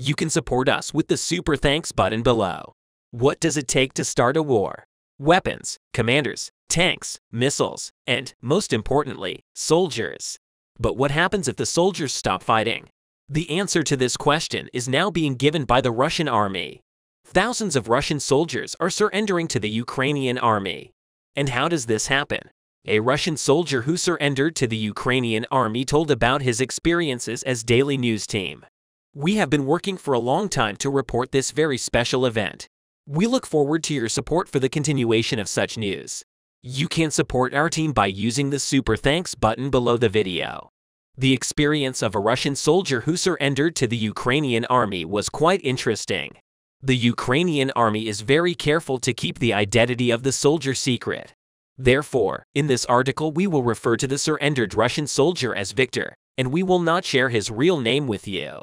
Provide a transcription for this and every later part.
You can support us with the super thanks button below. What does it take to start a war? Weapons, commanders, tanks, missiles, and, most importantly, soldiers. But what happens if the soldiers stop fighting? The answer to this question is now being given by the Russian army. Thousands of Russian soldiers are surrendering to the Ukrainian army. And how does this happen? A Russian soldier who surrendered to the Ukrainian army told about his experiences as Daily News Team. We have been working for a long time to report this very special event. We look forward to your support for the continuation of such news. You can support our team by using the super thanks button below the video. The experience of a Russian soldier who surrendered to the Ukrainian army was quite interesting. The Ukrainian army is very careful to keep the identity of the soldier secret. Therefore, in this article we will refer to the surrendered Russian soldier as Victor, and we will not share his real name with you.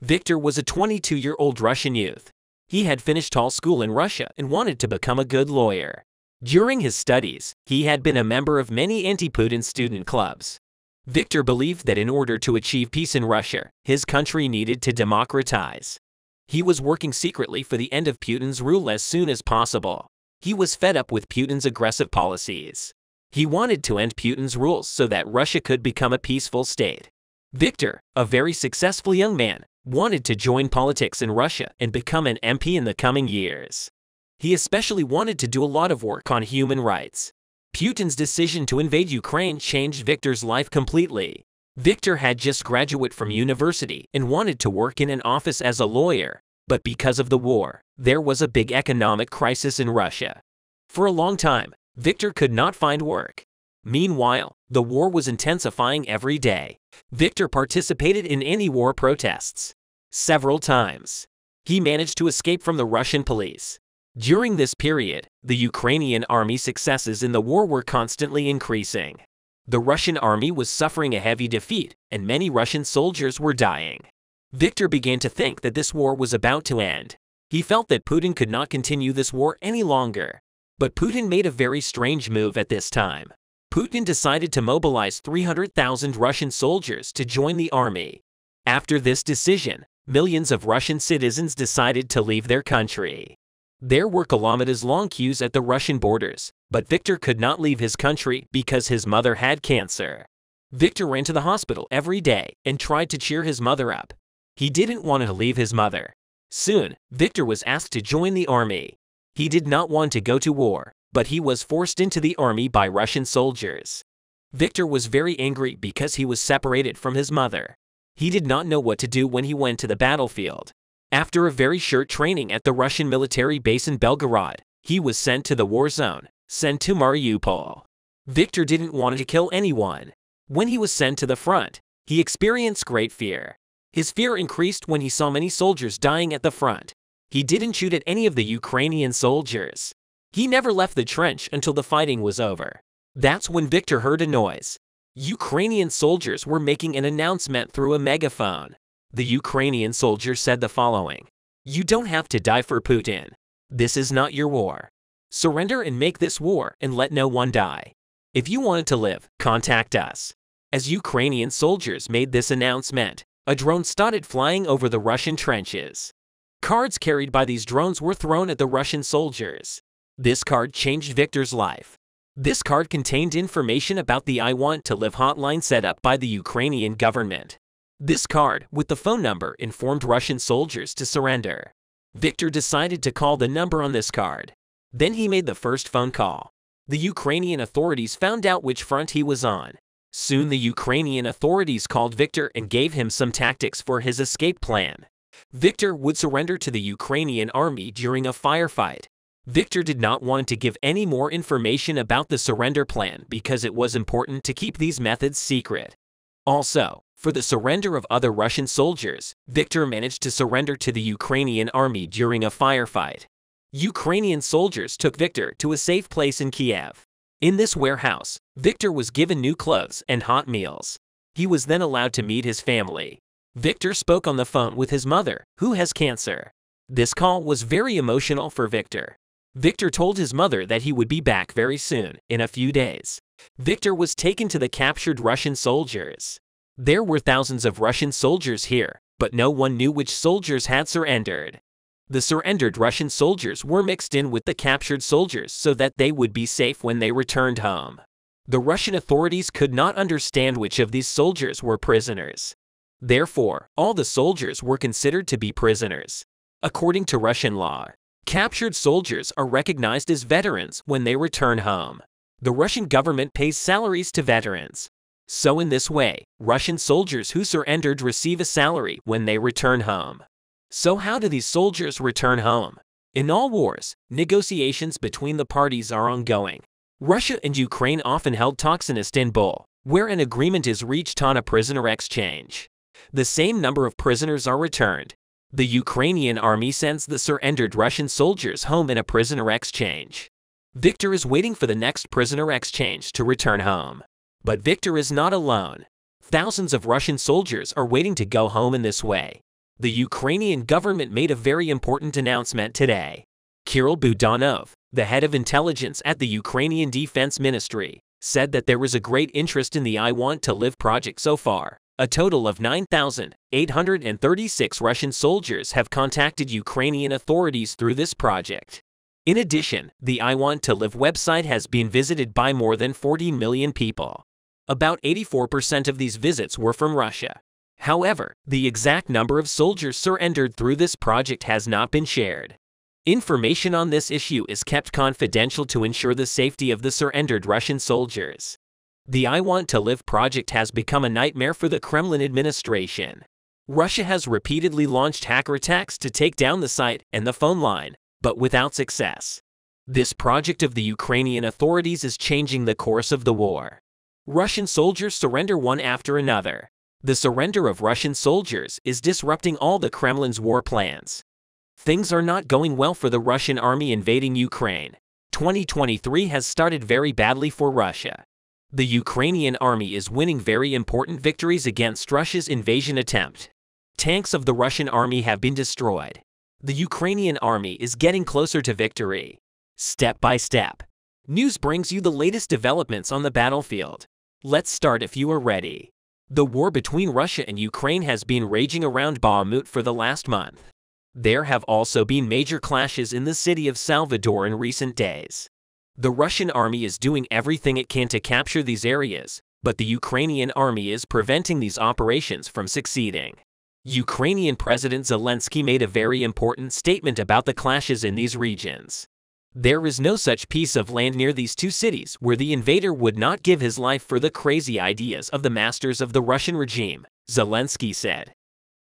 Victor was a 22-year-old Russian youth. He had finished high school in Russia and wanted to become a good lawyer. During his studies, he had been a member of many anti-Putin student clubs. Victor believed that in order to achieve peace in Russia, his country needed to democratize. He was working secretly for the end of Putin's rule as soon as possible. He was fed up with Putin's aggressive policies. He wanted to end Putin's rules so that Russia could become a peaceful state. Victor, a very successful young man, wanted to join politics in Russia and become an MP in the coming years. He especially wanted to do a lot of work on human rights. Putin's decision to invade Ukraine changed Victor's life completely. Victor had just graduated from university and wanted to work in an office as a lawyer, but because of the war, there was a big economic crisis in Russia. For a long time, Victor could not find work. Meanwhile, the war was intensifying every day. Victor participated in anti-war protests several times. He managed to escape from the Russian police. During this period, the Ukrainian army's successes in the war were constantly increasing. The Russian army was suffering a heavy defeat, and many Russian soldiers were dying. Victor began to think that this war was about to end. He felt that Putin could not continue this war any longer. But Putin made a very strange move at this time. Putin decided to mobilize 300,000 Russian soldiers to join the army. After this decision, millions of Russian citizens decided to leave their country. There were kilometers-long queues at the Russian borders, but Victor could not leave his country because his mother had cancer. Victor ran to the hospital every day and tried to cheer his mother up. He didn't want to leave his mother. Soon, Victor was asked to join the army. He did not want to go to war, but he was forced into the army by Russian soldiers. Victor was very angry because he was separated from his mother. He did not know what to do when he went to the battlefield. After a very short training at the Russian military base in Belgorod, he was sent to the war zone, sent to Mariupol. Victor didn't want to kill anyone. When he was sent to the front, he experienced great fear. His fear increased when he saw many soldiers dying at the front. He didn't shoot at any of the Ukrainian soldiers. He never left the trench until the fighting was over. That's when Victor heard a noise. Ukrainian soldiers were making an announcement through a megaphone. The Ukrainian soldier said the following: "You don't have to die for Putin. This is not your war. Surrender and make this war and let no one die. If you wanted to live, contact us." As Ukrainian soldiers made this announcement, a drone started flying over the Russian trenches. Cards carried by these drones were thrown at the Russian soldiers. This card changed Victor's life. This card contained information about the I Want to Live hotline set up by the Ukrainian government. This card, with the phone number, informed Russian soldiers to surrender. Victor decided to call the number on this card. Then he made the first phone call. The Ukrainian authorities found out which front he was on. Soon the Ukrainian authorities called Victor and gave him some tactics for his escape plan. Victor would surrender to the Ukrainian army during a firefight. Victor did not want to give any more information about the surrender plan because it was important to keep these methods secret. Also, for the surrender of other Russian soldiers, Victor managed to surrender to the Ukrainian army during a firefight. Ukrainian soldiers took Victor to a safe place in Kiev. In this warehouse, Victor was given new clothes and hot meals. He was then allowed to meet his family. Victor spoke on the phone with his mother, who has cancer. This call was very emotional for Victor. Victor told his mother that he would be back very soon, in a few days. Victor was taken to the captured Russian soldiers. There were thousands of Russian soldiers here. but no one knew which soldiers had surrendered. The surrendered Russian soldiers were mixed in with the captured soldiers so that they would be safe when they returned home. The Russian authorities could not understand which of these soldiers were prisoners. Therefore, all the soldiers were considered to be prisoners. According to Russian law, captured soldiers are recognized as veterans when they return home. The Russian government pays salaries to veterans. So in this way, Russian soldiers who surrendered receive a salary when they return home. So how do these soldiers return home? In all wars, negotiations between the parties are ongoing. Russia and Ukraine often held talks in Istanbul, where an agreement is reached on a prisoner exchange. The same number of prisoners are returned. The Ukrainian army sends the surrendered Russian soldiers home in a prisoner exchange. Viktor is waiting for the next prisoner exchange to return home. But Viktor is not alone. Thousands of Russian soldiers are waiting to go home in this way. The Ukrainian government made a very important announcement today. Kirill Budanov, the head of intelligence at the Ukrainian Defense Ministry, said that there was a great interest in the I Want to Live project so far. A total of 9,836 Russian soldiers have contacted Ukrainian authorities through this project. In addition, the I Want to Live website has been visited by more than 40 million people. About 84% of these visits were from Russia. However, the exact number of soldiers surrendered through this project has not been shared. Information on this issue is kept confidential to ensure the safety of the surrendered Russian soldiers. The I Want to Live project has become a nightmare for the Kremlin administration. Russia has repeatedly launched hacker attacks to take down the site and the phone line, but without success. This project of the Ukrainian authorities is changing the course of the war. Russian soldiers surrender one after another. The surrender of Russian soldiers is disrupting all the Kremlin's war plans. Things are not going well for the Russian army invading Ukraine. 2023 has started very badly for Russia. The Ukrainian army is winning very important victories against Russia's invasion attempt. Tanks of the Russian army have been destroyed. The Ukrainian army is getting closer to victory. Step by step. News brings you the latest developments on the battlefield. Let's start if you are ready. The war between Russia and Ukraine has been raging around Bakhmut for the last month. There have also been major clashes in the city of Salvador in recent days. The Russian army is doing everything it can to capture these areas, but the Ukrainian army is preventing these operations from succeeding. Ukrainian President Zelensky made a very important statement about the clashes in these regions. There is no such piece of land near these two cities where the invader would not give his life for the crazy ideas of the masters of the Russian regime, Zelensky said.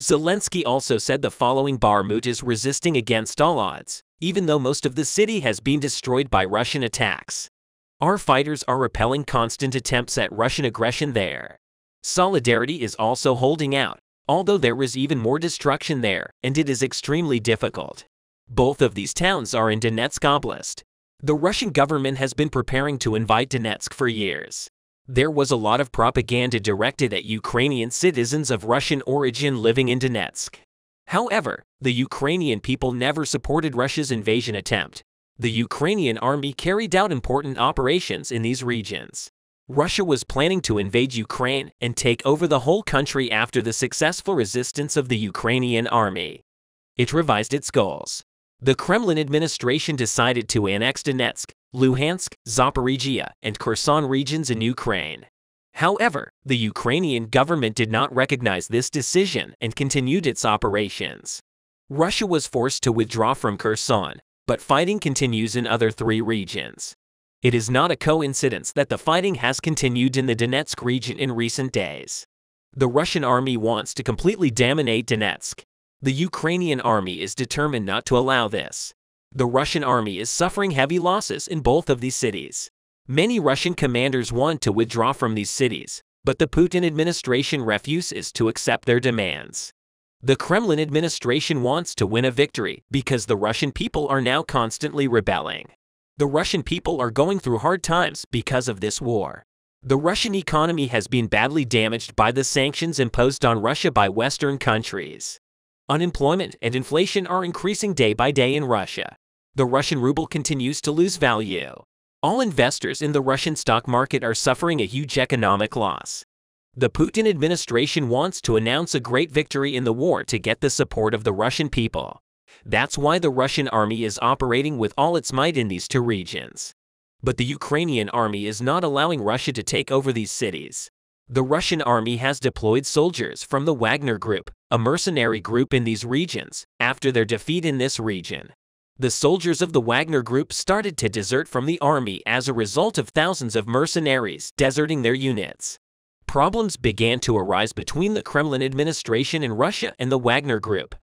Zelensky also said the following: Bakhmut is resisting against all odds, even though most of the city has been destroyed by Russian attacks. Our fighters are repelling constant attempts at Russian aggression there. Solidarity is also holding out, although there is even more destruction there, and it is extremely difficult. Both of these towns are in Donetsk Oblast. The Russian government has been preparing to invade Donetsk for years. There was a lot of propaganda directed at Ukrainian citizens of Russian origin living in Donetsk. However, the Ukrainian people never supported Russia's invasion attempt. The Ukrainian army carried out important operations in these regions. Russia was planning to invade Ukraine and take over the whole country after the successful resistance of the Ukrainian army. It revised its goals. The Kremlin administration decided to annex Donetsk, Luhansk, Zaporizhia, and Kherson regions in Ukraine. However, the Ukrainian government did not recognize this decision and continued its operations. Russia was forced to withdraw from Kherson, but fighting continues in other three regions. It is not a coincidence that the fighting has continued in the Donetsk region in recent days. The Russian army wants to completely dominate Donetsk. The Ukrainian army is determined not to allow this. The Russian army is suffering heavy losses in both of these cities. Many Russian commanders want to withdraw from these cities, but the Putin administration refuses to accept their demands. The Kremlin administration wants to win a victory because the Russian people are now constantly rebelling. The Russian people are going through hard times because of this war. The Russian economy has been badly damaged by the sanctions imposed on Russia by Western countries. Unemployment and inflation are increasing day by day in Russia. The Russian ruble continues to lose value. All investors in the Russian stock market are suffering a huge economic loss. The Putin administration wants to announce a great victory in the war to get the support of the Russian people. That's why the Russian army is operating with all its might in these two regions. But the Ukrainian army is not allowing Russia to take over these cities. The Russian army has deployed soldiers from the Wagner Group, a mercenary group in these regions, after their defeat in this region. The soldiers of the Wagner Group started to desert from the army as a result of thousands of mercenaries deserting their units. Problems began to arise between the Kremlin administration in Russia and the Wagner Group.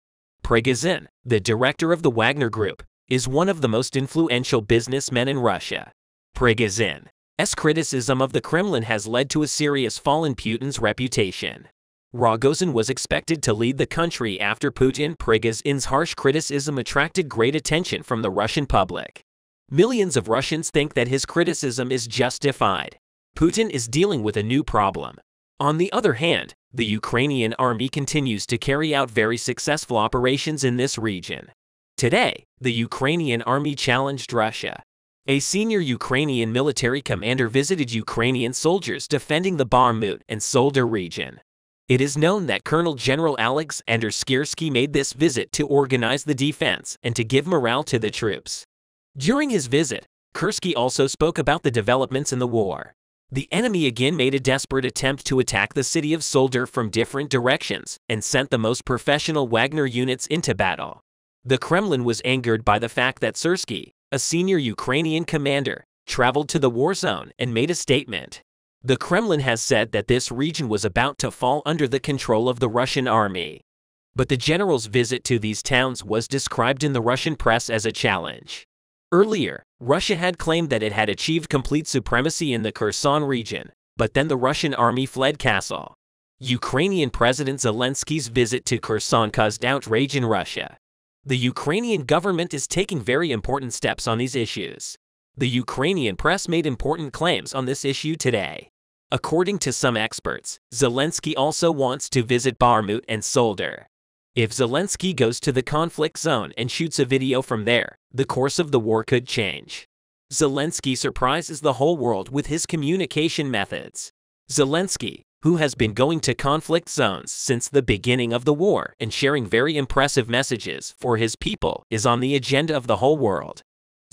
Prigozhin, the director of the Wagner Group, is one of the most influential businessmen in Russia. Prigozhin's criticism of the Kremlin has led to a serious fall in Putin's reputation. Rogozin was expected to lead the country after Putin. Prigozhin's harsh criticism attracted great attention from the Russian public. Millions of Russians think that his criticism is justified. Putin is dealing with a new problem. On the other hand, the Ukrainian army continues to carry out very successful operations in this region. Today, the Ukrainian army challenged Russia. A senior Ukrainian military commander visited Ukrainian soldiers defending the Bakhmut and Soldier region. It is known that Colonel General Alexander Skirsky made this visit to organize the defense and to give morale to the troops. During his visit, Skirsky also spoke about the developments in the war. The enemy again made a desperate attempt to attack the city of Soldier from different directions and sent the most professional Wagner units into battle. The Kremlin was angered by the fact that Skirsky, a senior Ukrainian commander, traveled to the war zone and made a statement. The Kremlin has said that this region was about to fall under the control of the Russian army. But the general's visit to these towns was described in the Russian press as a challenge. Earlier, Russia had claimed that it had achieved complete supremacy in the Kherson region, but then the Russian army fled castle. Ukrainian President Zelensky's visit to Kherson caused outrage in Russia. The Ukrainian government is taking very important steps on these issues. The Ukrainian press made important claims on this issue today. According to some experts, Zelensky also wants to visit Bakhmut and Soldier. If Zelensky goes to the conflict zone and shoots a video from there, the course of the war could change. Zelensky surprises the whole world with his communication methods. Zelensky, who has been going to conflict zones since the beginning of the war and sharing very impressive messages for his people, is on the agenda of the whole world.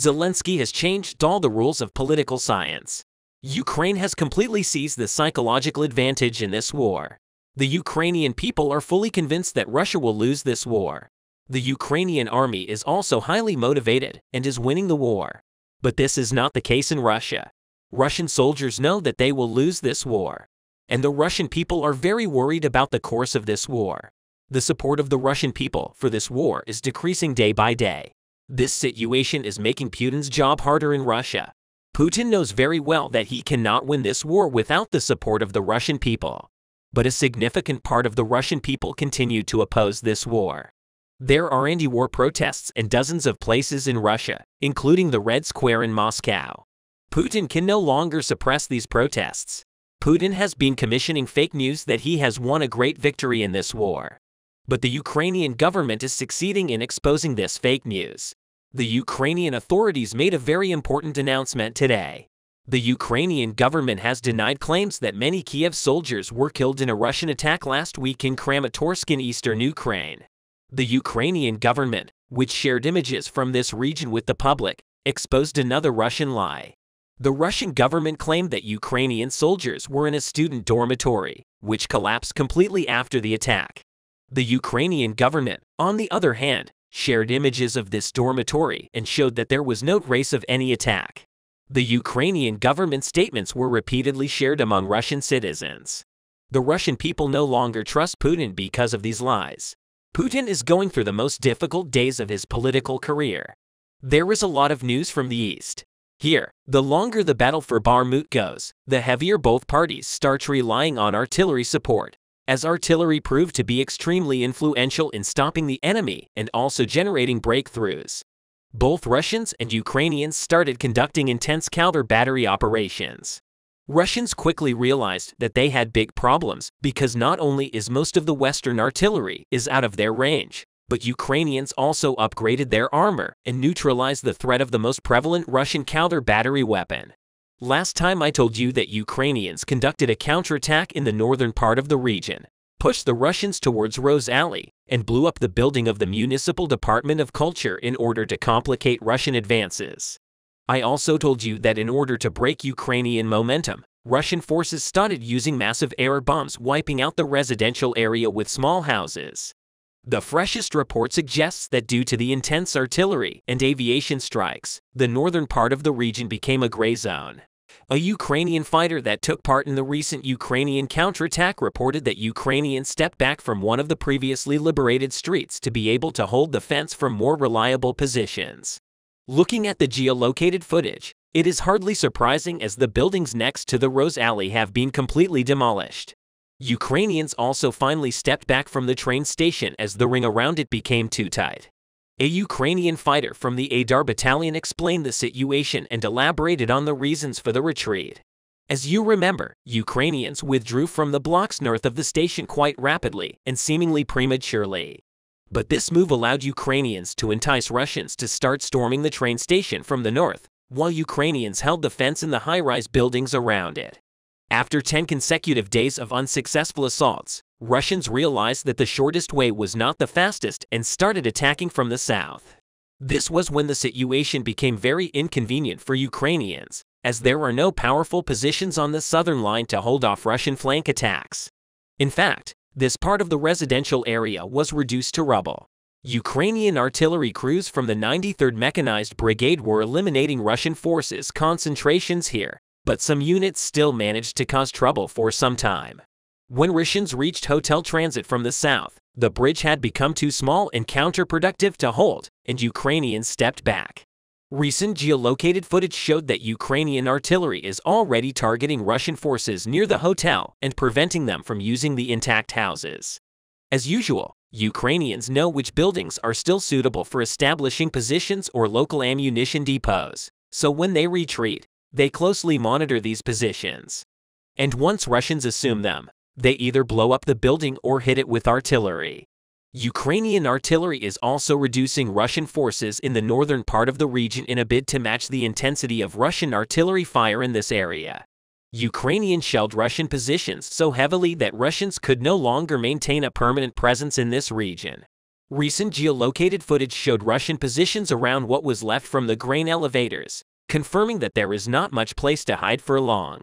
Zelensky has changed all the rules of political science. Ukraine has completely seized the psychological advantage in this war. The Ukrainian people are fully convinced that Russia will lose this war. The Ukrainian army is also highly motivated and is winning the war. But this is not the case in Russia. Russian soldiers know that they will lose this war. And the Russian people are very worried about the course of this war. The support of the Russian people for this war is decreasing day by day. This situation is making Putin's job harder in Russia. Putin knows very well that he cannot win this war without the support of the Russian people. But a significant part of the Russian people continue to oppose this war. There are anti-war protests in dozens of places in Russia, including the Red Square in Moscow. Putin can no longer suppress these protests. Putin has been commissioning fake news that he has won a great victory in this war. But the Ukrainian government is succeeding in exposing this fake news. The Ukrainian authorities made a very important announcement today. The Ukrainian government has denied claims that many Kiev soldiers were killed in a Russian attack last week in Kramatorsk in eastern Ukraine. The Ukrainian government, which shared images from this region with the public, exposed another Russian lie. The Russian government claimed that Ukrainian soldiers were in a student dormitory, which collapsed completely after the attack. The Ukrainian government, on the other hand, shared images of this dormitory and showed that there was no trace of any attack. The Ukrainian government statements were repeatedly shared among Russian citizens. The Russian people no longer trust Putin because of these lies. Putin is going through the most difficult days of his political career. There is a lot of news from the East. Here, the longer the battle for Bakhmut goes, the heavier both parties start relying on artillery support, as artillery proved to be extremely influential in stopping the enemy and also generating breakthroughs. Both Russians and Ukrainians started conducting intense counter-battery operations. Russians quickly realized that they had big problems because not only is most of the Western artillery is out of their range, but Ukrainians also upgraded their armor and neutralized the threat of the most prevalent Russian counter-battery weapon. Last time I told you that Ukrainians conducted a counterattack in the northern part of the region, pushed the Russians towards Rose Alley, and blew up the building of the Municipal Department of Culture in order to complicate Russian advances. I also told you that in order to break Ukrainian momentum, Russian forces started using massive air bombs, wiping out the residential area with small houses. The freshest report suggests that due to the intense artillery and aviation strikes, the northern part of the region became a gray zone. A Ukrainian fighter that took part in the recent Ukrainian counterattack reported that Ukrainians stepped back from one of the previously liberated streets to be able to hold the fence from more reliable positions. Looking at the geolocated footage, it is hardly surprising as the buildings next to the Rose Alley have been completely demolished. Ukrainians also finally stepped back from the train station as the ring around it became too tight. A Ukrainian fighter from the Adar battalion explained the situation and elaborated on the reasons for the retreat. As you remember, Ukrainians withdrew from the blocks north of the station quite rapidly and seemingly prematurely. But this move allowed Ukrainians to entice Russians to start storming the train station from the north, while Ukrainians held the fence in the high-rise buildings around it. After 10 consecutive days of unsuccessful assaults, Russians realized that the shortest way was not the fastest and started attacking from the south. This was when the situation became very inconvenient for Ukrainians, as there are no powerful positions on the southern line to hold off Russian flank attacks. In fact, this part of the residential area was reduced to rubble. Ukrainian artillery crews from the 93rd Mechanized Brigade were eliminating Russian forces' concentrations here, but some units still managed to cause trouble for some time. When Russians reached Hotel Transit from the south, the bridge had become too small and counterproductive to hold, and Ukrainians stepped back. Recent geolocated footage showed that Ukrainian artillery is already targeting Russian forces near the hotel and preventing them from using the intact houses. As usual, Ukrainians know which buildings are still suitable for establishing positions or local ammunition depots, so when they retreat, they closely monitor these positions. And once Russians assume them, they either blow up the building or hit it with artillery. Ukrainian artillery is also reducing Russian forces in the northern part of the region in a bid to match the intensity of Russian artillery fire in this area. Ukrainians shelled Russian positions so heavily that Russians could no longer maintain a permanent presence in this region. Recent geolocated footage showed Russian positions around what was left from the grain elevators, confirming that there is not much place to hide for long.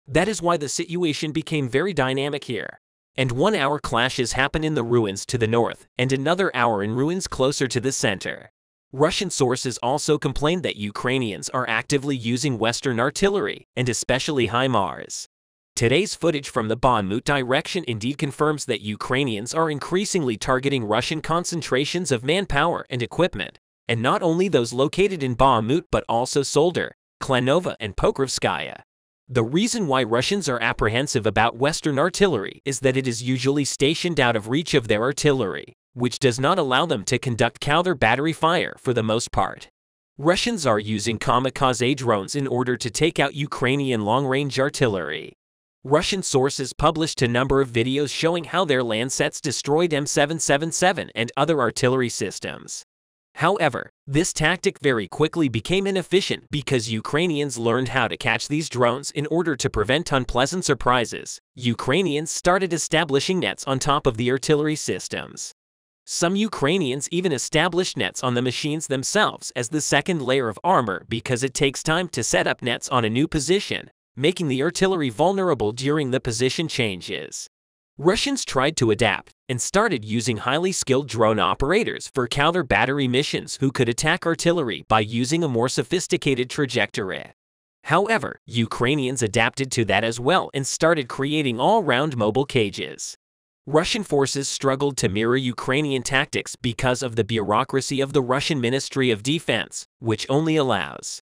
That is why the situation became very dynamic here. And 1 hour clashes happen in the ruins to the north, and another hour in ruins closer to the center. Russian sources also complained that Ukrainians are actively using Western artillery, and especially HIMARS. Today's footage from the Bakhmut direction indeed confirms that Ukrainians are increasingly targeting Russian concentrations of manpower and equipment, and not only those located in Bakhmut but also Solder, Klanova, and Pokrovskaya. The reason why Russians are apprehensive about Western artillery is that it is usually stationed out of reach of their artillery, which does not allow them to conduct counter battery fire for the most part. Russians are using kamikaze drones in order to take out Ukrainian long-range artillery. Russian sources published a number of videos showing how their Landsets destroyed M777 and other artillery systems. However, this tactic very quickly became inefficient because Ukrainians learned how to catch these drones in order to prevent unpleasant surprises. Ukrainians started establishing nets on top of the artillery systems. Some Ukrainians even established nets on the machines themselves as the second layer of armor because it takes time to set up nets on a new position, making the artillery vulnerable during the position changes. Russians tried to adapt and started using highly skilled drone operators for counter-battery missions who could attack artillery by using a more sophisticated trajectory. However, Ukrainians adapted to that as well and started creating all-round mobile cages. Russian forces struggled to mirror Ukrainian tactics because of the bureaucracy of the Russian Ministry of Defense, which only allows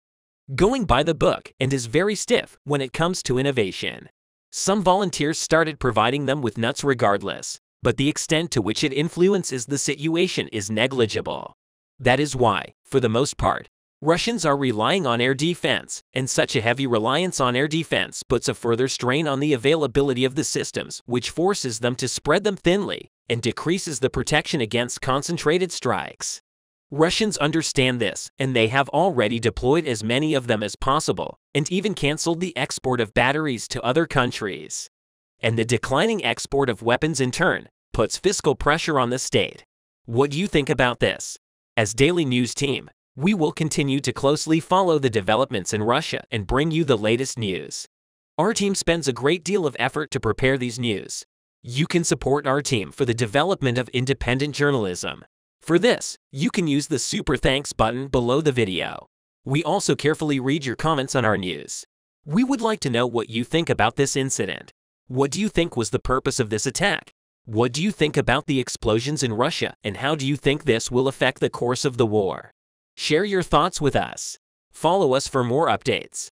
going by the book and is very stiff when it comes to innovation. Some volunteers started providing them with nuts regardless, but the extent to which it influences the situation is negligible. That is why, for the most part, Russians are relying on air defense, and such a heavy reliance on air defense puts a further strain on the availability of the systems, which forces them to spread them thinly and decreases the protection against concentrated strikes. Russians understand this, and they have already deployed as many of them as possible, and even canceled the export of batteries to other countries. And the declining export of weapons in turn puts fiscal pressure on the state. What do you think about this? As Daily News Team, we will continue to closely follow the developments in Russia and bring you the latest news. Our team spends a great deal of effort to prepare these news. You can support our team for the development of independent journalism. For this, you can use the Super Thanks button below the video. We also carefully read your comments on our news. We would like to know what you think about this incident. What do you think was the purpose of this attack? What do you think about the explosions in Russia, and how do you think this will affect the course of the war? Share your thoughts with us. Follow us for more updates.